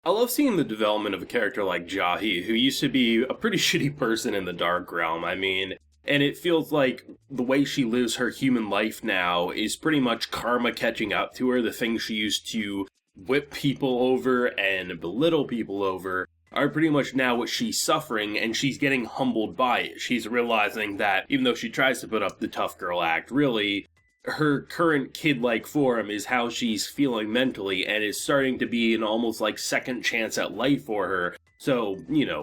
I love seeing the development of a character like Jahy, who used to be a pretty shitty person in the Dark Realm. I mean, and it feels like the way she lives her human life now is pretty much karma catching up to her. The things she used to whip people over and belittle people over are pretty much now what she's suffering, and she's getting humbled by it. She's realizing that even though she tries to put up the tough girl act, really, her current kid-like form is how she's feeling mentally, and it's starting to be an almost like second chance at life for her. So,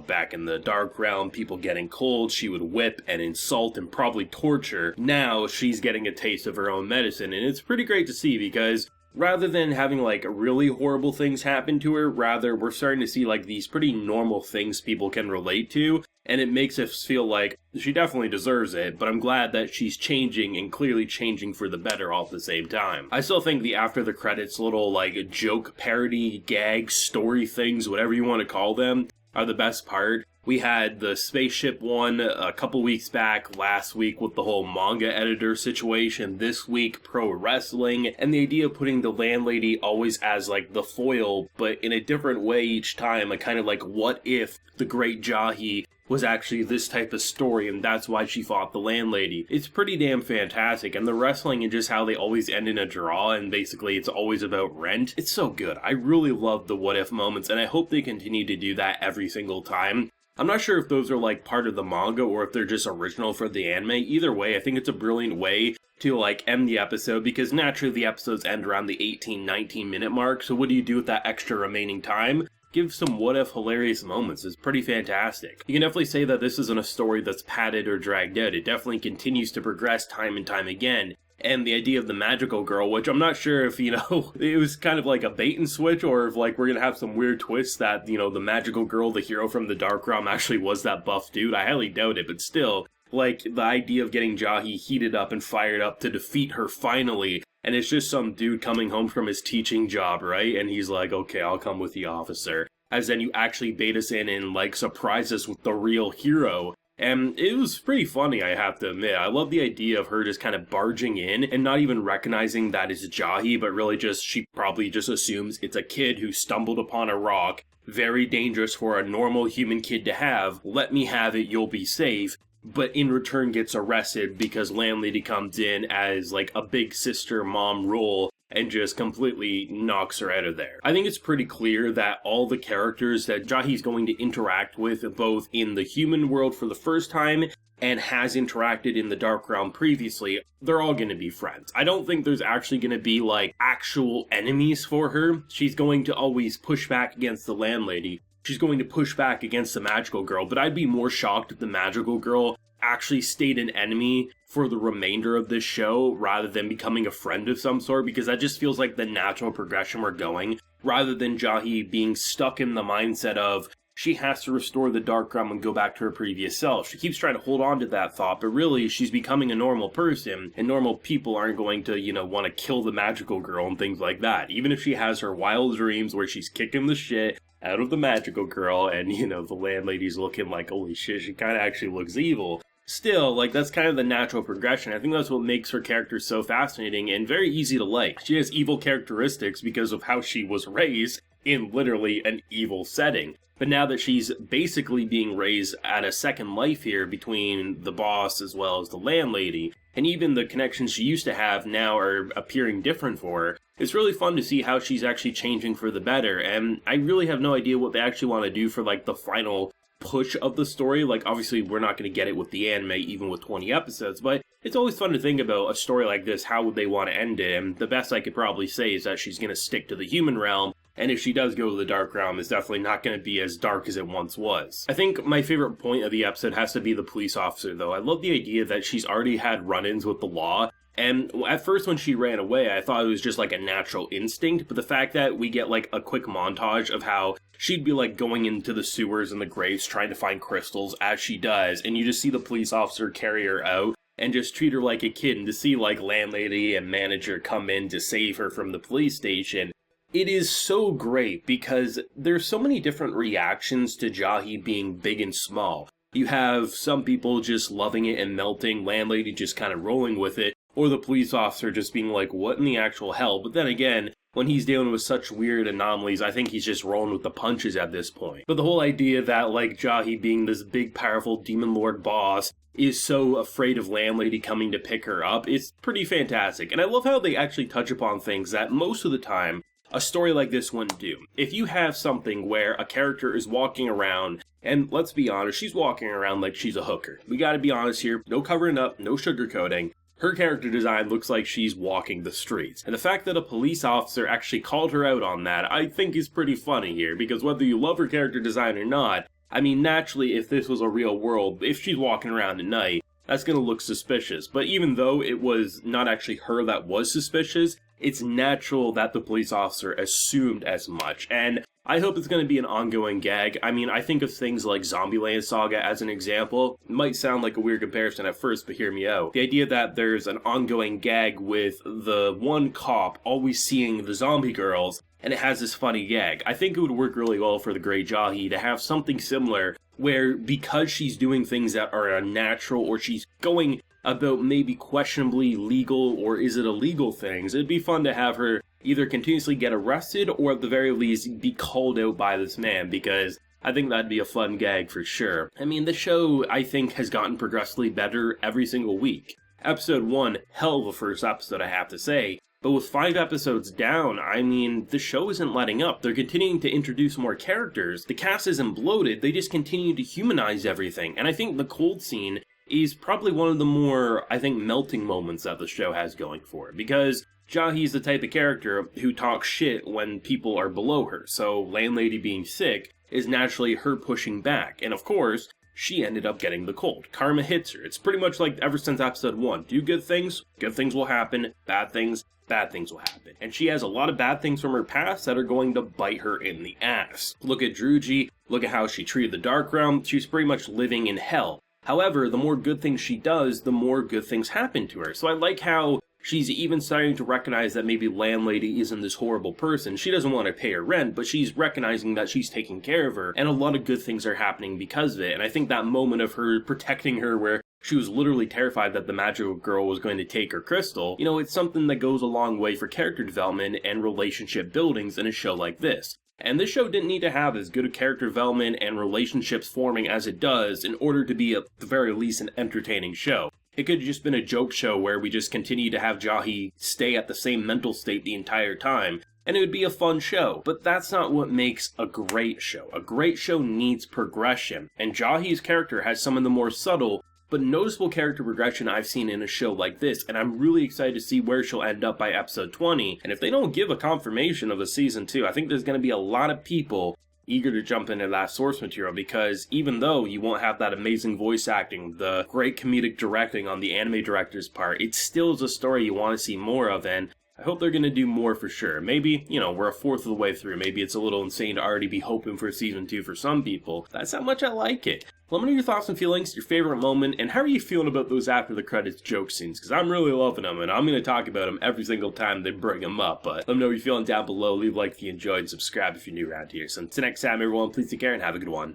back in the Dark Realm, people getting cold, she would whip and insult and probably torture. Now, she's getting a taste of her own medicine, and it's pretty great to see because rather than having like really horrible things happen to her, rather we're starting to see like these pretty normal things people can relate to, and it makes us feel like she definitely deserves it, but I'm glad that she's changing and clearly changing for the better all at the same time. I still think the after the credits little like joke, parody, gag, story things, whatever you want to call them, are the best part. We had the spaceship one a couple weeks back, last week with the whole manga editor situation, this week pro wrestling, and the idea of putting the landlady always as like the foil, but in a different way each time, a kind of like what if the great Jahy was actually this type of story and that's why she fought the landlady. It's pretty damn fantastic, and the wrestling and just how they always end in a draw and basically it's always about rent. It's so good. I really love the what if moments, and I hope they continue to do that every single time. I'm not sure if those are like part of the manga or if they're just original for the anime. Either way, I think it's a brilliant way to like end the episode, because naturally the episodes end around the 18-19 minute mark, so what do you do with that extra remaining time? Give some what if hilarious moments. It's pretty fantastic. You can definitely say that this isn't a story that's padded or dragged out. It definitely continues to progress time and time again. And the idea of the magical girl, which I'm not sure if, it was kind of like a bait and switch, or if, like, we're gonna have some weird twist that, the magical girl, the hero from the Dark Realm, actually was that buff dude. I highly doubt it, but still, like, the idea of getting Jahy heated up and fired up to defeat her finally, and it's just some dude coming home from his teaching job, right? And he's like, okay, I'll come with the officer. As then you actually bait us in and, like, surprise us with the real hero. And it was pretty funny, I have to admit. I love the idea of her just kind of barging in and not even recognizing that it's Jahy, but really she probably just assumes it's a kid who stumbled upon a rock. Very dangerous for a normal human kid to have. Let me have it, you'll be safe. But in return gets arrested because landlady comes in as like a big sister mom role and just completely knocks her out of there. I think it's pretty clear that all the characters that Jahy's going to interact with, both in the human world for the first time and has interacted in the Dark Realm previously, they're all going to be friends. I don't think there's actually going to be like actual enemies for her. She's going to always push back against the landlady. She's going to push back against the magical girl, but I'd be more shocked if the magical girl actually stayed an enemy for the remainder of this show rather than becoming a friend of some sort, because that just feels like the natural progression we're going, rather than Jahy being stuck in the mindset of she has to restore the Dark Realm and go back to her previous self. She keeps trying to hold on to that thought, but really she's becoming a normal person, and normal people aren't going to, want to kill the magical girl and things like that. Even if she has her wild dreams where she's kicking the shit out of the magical girl and, the landlady's looking like, holy shit, she kind of actually looks evil. Still, like, that's kind of the natural progression. I think that's what makes her character so fascinating and very easy to like. She has evil characteristics because of how she was raised in literally an evil setting. But now that she's basically being raised at a second life here between the boss as well as the landlady, and even the connections she used to have now are appearing different for her, it's really fun to see how she's actually changing for the better, and I really have no idea what they actually want to do for, like, the final push of the story. Like, obviously, we're not going to get it with the anime, even with 20 episodes, but it's always fun to think about a story like this, how would they want to end it, and the best I could probably say is that she's going to stick to the human realm, and if she does go to the Dark Realm, it's definitely not going to be as dark as it once was. I think my favorite point of the episode has to be the police officer, though. I love the idea that she's already had run-ins with the law, and at first when she ran away, I thought it was just like a natural instinct, but the fact that we get like a quick montage of how she'd be like going into the sewers and the graves trying to find crystals as she does, and you just see the police officer carry her out and just treat her like a kid, and to see like landlady and manager come in to save her from the police station, it is so great because there's so many different reactions to Jahy being big and small. You have some people just loving it and melting, landlady just kind of rolling with it, or the police officer just being like, what in the actual hell? But then again, when he's dealing with such weird anomalies, I think he's just rolling with the punches at this point. But the whole idea that, like, Jahy being this big, powerful demon lord boss is so afraid of Landlady coming to pick her up, it's pretty fantastic. And I love how they actually touch upon things that most of the time a story like this wouldn't do. If you have something where a character is walking around, and let's be honest, she's walking around like she's a hooker. We gotta be honest here, no covering up, no sugarcoating. Her character design looks like she's walking the streets. And the fact that a police officer actually called her out on that, I think is pretty funny here, because whether you love her character design or not, I mean, naturally, if this was a real world, if she's walking around at night, that's gonna look suspicious. But even though it was not actually her that was suspicious, it's natural that the police officer assumed as much. And I hope it's going to be an ongoing gag. I mean, I think of things like Zombieland Saga as an example. It might sound like a weird comparison at first, but hear me out. The idea that there's an ongoing gag with the one cop always seeing the zombie girls, and it has this funny gag. I think it would work really well for the Great Jahy to have something similar where, because she's doing things that are unnatural, or she's going about maybe questionably legal or is it illegal things, it'd be fun to have her either continuously get arrested or at the very least be called out by this man, because I think that'd be a fun gag for sure. I mean, the show, I think, has gotten progressively better every single week. Episode 1, hell of a first episode, I have to say. But with 5 episodes down, I mean, the show isn't letting up. They're continuing to introduce more characters. The cast isn't bloated, they just continue to humanize everything. And I think the cold scene is probably one of the more, I think, melting moments that the show has going for it. Because Jahy's the type of character who talks shit when people are below her. So Landlady being sick is naturally her pushing back. And of course, she ended up getting the cold. Karma hits her. It's pretty much like ever since episode 1. Do good things will happen. Bad things will happen. And she has a lot of bad things from her past that are going to bite her in the ass. Look at Druji. Look at how she treated the Dark Realm. She's pretty much living in hell. However, the more good things she does, the more good things happen to her. So I like how she's even starting to recognize that maybe Landlady isn't this horrible person. She doesn't want to pay her rent, but she's recognizing that she's taking care of her, and a lot of good things are happening because of it. And I think that moment of her protecting her where she was literally terrified that the magical girl was going to take her crystal, you know, it's something that goes a long way for character development and relationship buildings in a show like this. And this show didn't need to have as good a character development and relationships forming as it does in order to be, at the very least, an entertaining show. It could have just been a joke show where we just continue to have Jahy stay at the same mental state the entire time, and it would be a fun show. But that's not what makes a great show. A great show needs progression, and Jahy's character has some of the more subtle but noticeable character progression I've seen in a show like this, and I'm really excited to see where she'll end up by episode 20. And if they don't give a confirmation of a season 2, I think there's going to be a lot of people eager to jump into that source material, because even though you won't have that amazing voice acting, the great comedic directing on the anime director's part, it still is a story you want to see more of, and I hope they're going to do more for sure. Maybe, you know, we're a fourth of the way through. Maybe it's a little insane to already be hoping for season 2 for some people. That's how much I like it. Let me know your thoughts and feelings, your favorite moment, and how are you feeling about those after the credits joke scenes? Because I'm really loving them, and I'm going to talk about them every single time they bring them up. But let me know what you're feeling down below. Leave a like if you enjoyed, subscribe if you're new around here. So until next time, everyone, please take care and have a good one.